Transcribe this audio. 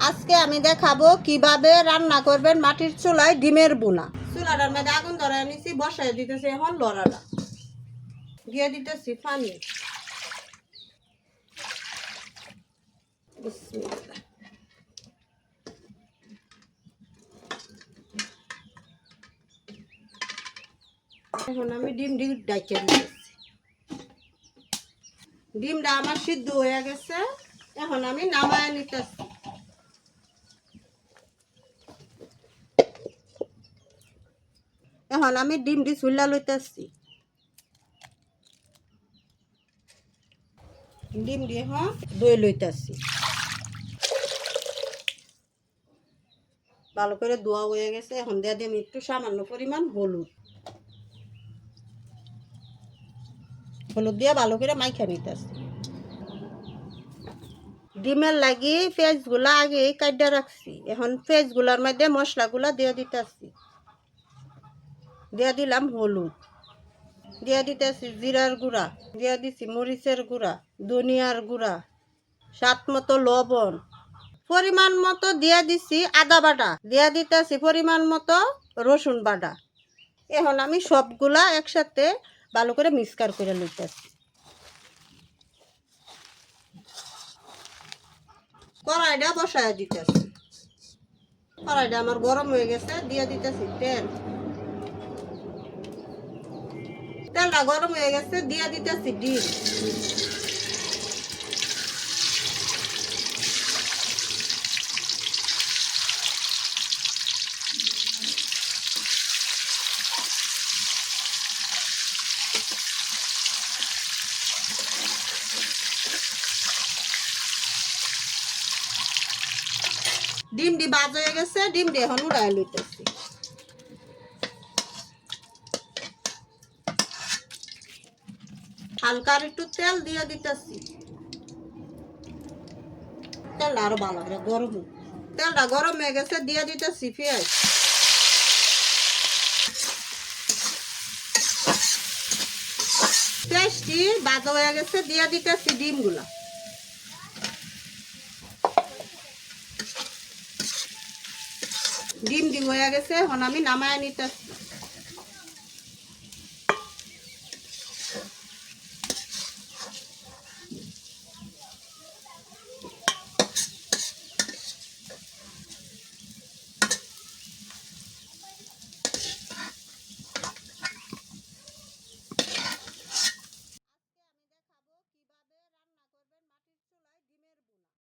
আজকে আমি দেখাবো কিভাবে রান্না করবেন মাটির চুলায় ডিমের বোনা। চুলাটার মধ্যে আগুন ধরায় নিছি, বসায় দিতেছি এখন লড়াটা দিয়ে দিতেছি পানি। বিসমিল্লাহ। এখন আমি ডিমটি ডাইকে দিতেছি। ডিমটা আমার সিদ্ধ হয়ে গেছে, এখন আমি নামায় নিতেছি। এখন আমি ডিমটি চুলা লইতেছি। ডিম দিয়ে এখন দই লইতেছি। ভালো করে ধোয়া হয়ে গেছে, এখন দিয়ে দিম একটু সামান্য পরিমাণ হলুদ। হলুদ দিয়ে ভালো করে মাইখা নিতেছি। ডিমের লাগি পেঁয়াজগুলা আগে কাটা রাখছি, এখন পেঁয়াজগুলার মধ্যে মশলাগুলা দিয়ে দিতেছি। দিয়ে দিলাম হলুদ, দিয়ে দিতেছি জিরার গুঁড়া, দিয়ে দিছি মরিচের গুঁড়া, ধনিয়ার গুঁড়া, স্বাদ মতো লবণ, পরিমাণ মতো দিয়ে দিছি আদা বাটা, দিয়ে দিতেছি পরিমাণ মতো রসুন বাটা। এখন আমি সবগুলা একসাথে ভালো করে মিক্সচার করে লইতেছি। কড়াইটা বসায় দিতেছি। কড়াইটা আমার গরম হয়ে গেছে, দিয়ে দিতেছি তেল। তেলটা গরম হয়ে গেছে, দিয়ে দিতেছি ডিম। ডিমটি বাজ হয়ে গেছে, ডিমটি এখন উড়াই লইতেছি। হালকা একটু তেল দিয়ে দিতেছি। তেলটা আরো ভালো করে গরম হোক। তেলটা গরম হয়ে গেছে, দিয়ে দিতেছি পেঁয়াজ। পেঁয়াজটি ভাজা হয়ে গেছে, দিয়ে দিতেছি ডিমগুলা। ডিম হয়ে গেছে, এখন আমি নামায় নিতেছি।